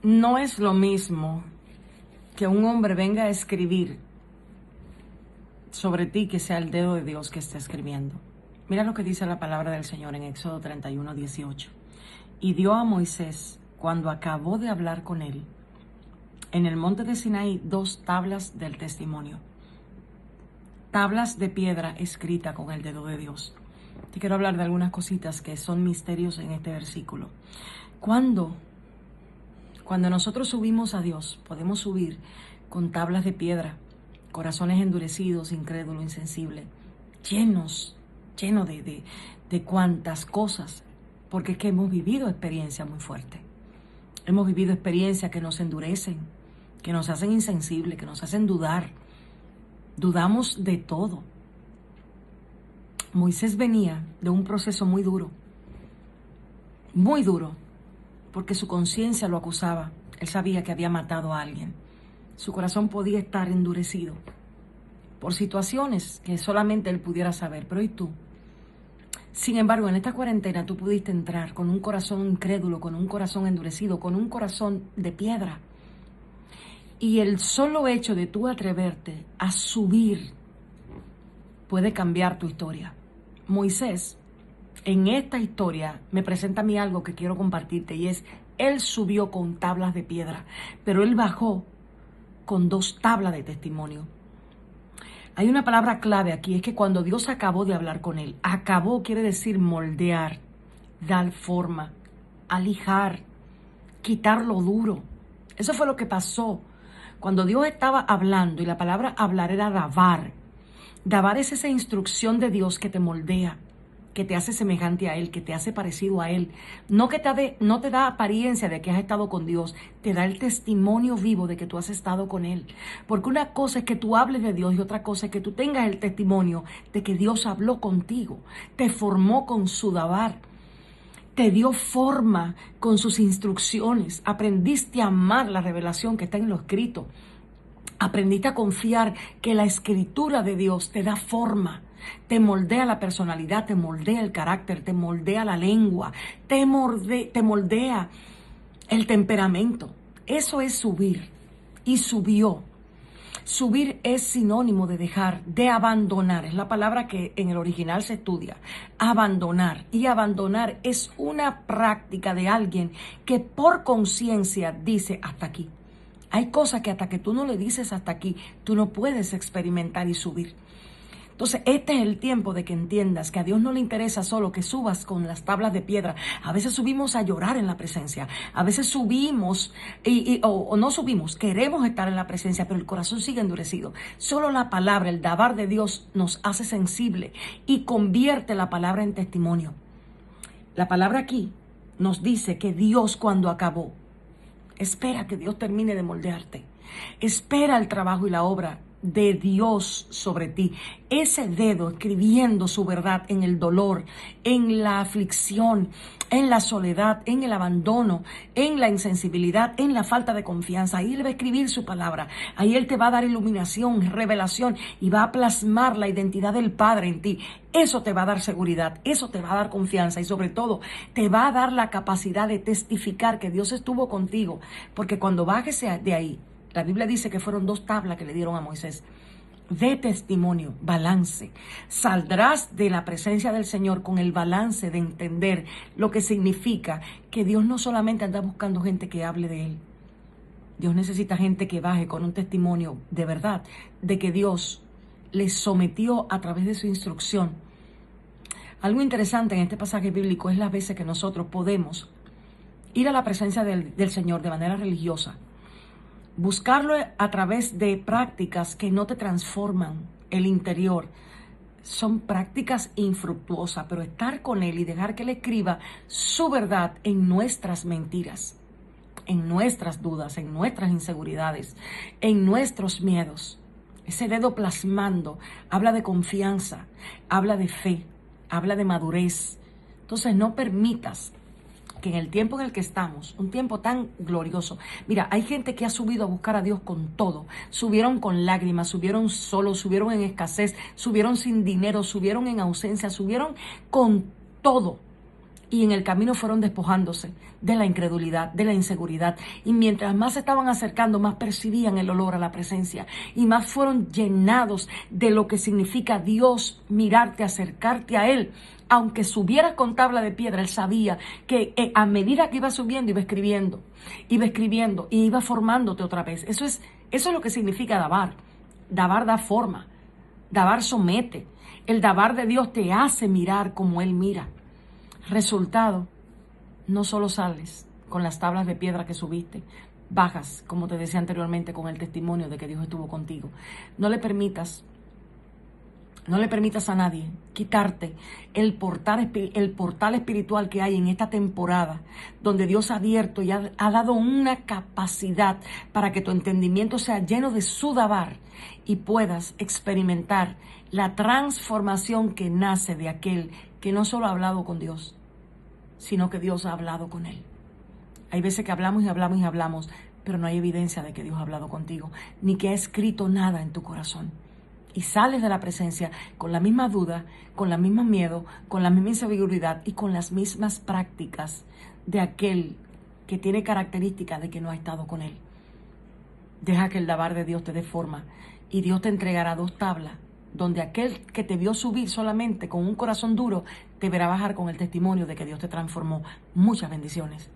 No es lo mismo que un hombre venga a escribir sobre ti que sea el dedo de Dios que esté escribiendo. Mira lo que dice la palabra del Señor en Éxodo 31:18. Y dio a Moisés, cuando acabó de hablar con él, en el monte de Sinaí, 2 tablas del testimonio. Tablas de piedra escrita con el dedo de Dios. Te quiero hablar de algunas cositas que son misterios en este versículo. Cuando nosotros subimos a Dios, podemos subir con tablas de piedra, corazones endurecidos, incrédulos, insensibles, llenos de cuantas cosas, porque es que hemos vivido experiencias muy fuertes. Hemos vivido experiencias que nos endurecen, que nos hacen insensibles, que nos hacen dudar. Dudamos de todo. Moisés venía de un proceso muy duro, porque su conciencia lo acusaba. Él sabía que había matado a alguien. Su corazón podía estar endurecido por situaciones que solamente él pudiera saber. Pero ¿y tú? Sin embargo, en esta cuarentena tú pudiste entrar con un corazón incrédulo, con un corazón endurecido, con un corazón de piedra. Y el solo hecho de tú atreverte a subir puede cambiar tu historia. Moisés, en esta historia, me presenta a mí algo que quiero compartirte, y es, él subió con tablas de piedra, pero él bajó con 2 tablas de testimonio. Hay una palabra clave aquí, es que cuando Dios acabó de hablar con él, acabó quiere decir moldear, dar forma, alijar, quitar lo duro. Eso fue lo que pasó cuando Dios estaba hablando, y la palabra hablar era dabar. Dabar es esa instrucción de Dios que te moldea, que te hace semejante a Él, que te hace parecido a Él. No te da apariencia de que has estado con Dios, te da el testimonio vivo de que tú has estado con Él. Porque una cosa es que tú hables de Dios y otra cosa es que tú tengas el testimonio de que Dios habló contigo, te formó con su dabar, te dio forma con sus instrucciones, aprendiste a amar la revelación que está en lo escrito. Aprendiste a confiar que la escritura de Dios te da forma, te moldea la personalidad, te moldea el carácter, te moldea la lengua, te moldea el temperamento. Eso es subir. Y subió. Subir es sinónimo de dejar, de abandonar. Es la palabra que en el original se estudia. Abandonar. Y abandonar es una práctica de alguien que por conciencia dice hasta aquí. Hay cosas que hasta que tú no le dices hasta aquí, tú no puedes experimentar y subir. Entonces, este es el tiempo de que entiendas que a Dios no le interesa solo que subas con las tablas de piedra. A veces subimos a llorar en la presencia. A veces subimos o no subimos, queremos estar en la presencia, pero el corazón sigue endurecido. Solo la palabra, el dabar de Dios nos hace sensible y convierte la palabra en testimonio. La palabra aquí nos dice que Dios, cuando acabó, espera que Dios termine de moldearte. Espera el trabajo y la obra de Dios sobre ti. Ese dedo escribiendo su verdad en el dolor, en la aflicción, en la soledad, en el abandono, en la insensibilidad, en la falta de confianza. Ahí Él va a escribir su palabra. Ahí Él te va a dar iluminación, revelación, y va a plasmar la identidad del Padre en ti. Eso te va a dar seguridad, eso te va a dar confianza, y sobre todo te va a dar la capacidad de testificar que Dios estuvo contigo. Porque cuando bajes de ahí, la Biblia dice que fueron 2 tablas que le dieron a Moisés de testimonio, balance. Saldrás de la presencia del Señor con el balance de entender lo que significa que Dios no solamente anda buscando gente que hable de Él. Dios necesita gente que baje con un testimonio de verdad, de que Dios les sometió a través de su instrucción. Algo interesante en este pasaje bíblico es las veces que nosotros podemos ir a la presencia del Señor de manera religiosa, buscarlo a través de prácticas que no te transforman el interior. Son prácticas infructuosas, pero estar con Él y dejar que Él escriba su verdad en nuestras mentiras, en nuestras dudas, en nuestras inseguridades, en nuestros miedos. Ese dedo plasmando habla de confianza, habla de fe, habla de madurez. Entonces no permitas que en el tiempo en el que estamos, un tiempo tan glorioso, mira, hay gente que ha subido a buscar a Dios con todo. Subieron con lágrimas, subieron solos, subieron en escasez, subieron sin dinero, subieron en ausencia, subieron con todo. Y en el camino fueron despojándose de la incredulidad, de la inseguridad. Y mientras más se estaban acercando, más percibían el olor a la presencia. Y más fueron llenados de lo que significa Dios mirarte, acercarte a Él. Aunque subieras con tabla de piedra, Él sabía que a medida que iba subiendo, iba escribiendo y iba formándote otra vez. Eso es lo que significa Dabar. Dabar da forma. Dabar somete. El Dabar de Dios te hace mirar como Él mira. Resultado, no solo sales con las tablas de piedra que subiste, bajas, como te decía anteriormente, con el testimonio de que Dios estuvo contigo. No le permitas a nadie quitarte el portal espiritual que hay en esta temporada, donde Dios ha abierto y ha dado una capacidad para que tu entendimiento sea lleno de su Dabar y puedas experimentar la transformación que nace de aquel que no solo ha hablado con Dios, sino que Dios ha hablado con él. Hay veces que hablamos y hablamos y hablamos, pero no hay evidencia de que Dios ha hablado contigo, ni que ha escrito nada en tu corazón. Y sales de la presencia con la misma duda, con la misma miedo, con la misma inseguridad y con las mismas prácticas de aquel que tiene características de que no ha estado con él. Deja que el Dabar de Dios te dé forma y Dios te entregará 2 tablas, donde aquel que te vio subir solamente con un corazón duro, te verá bajar con el testimonio de que Dios te transformó. Muchas bendiciones.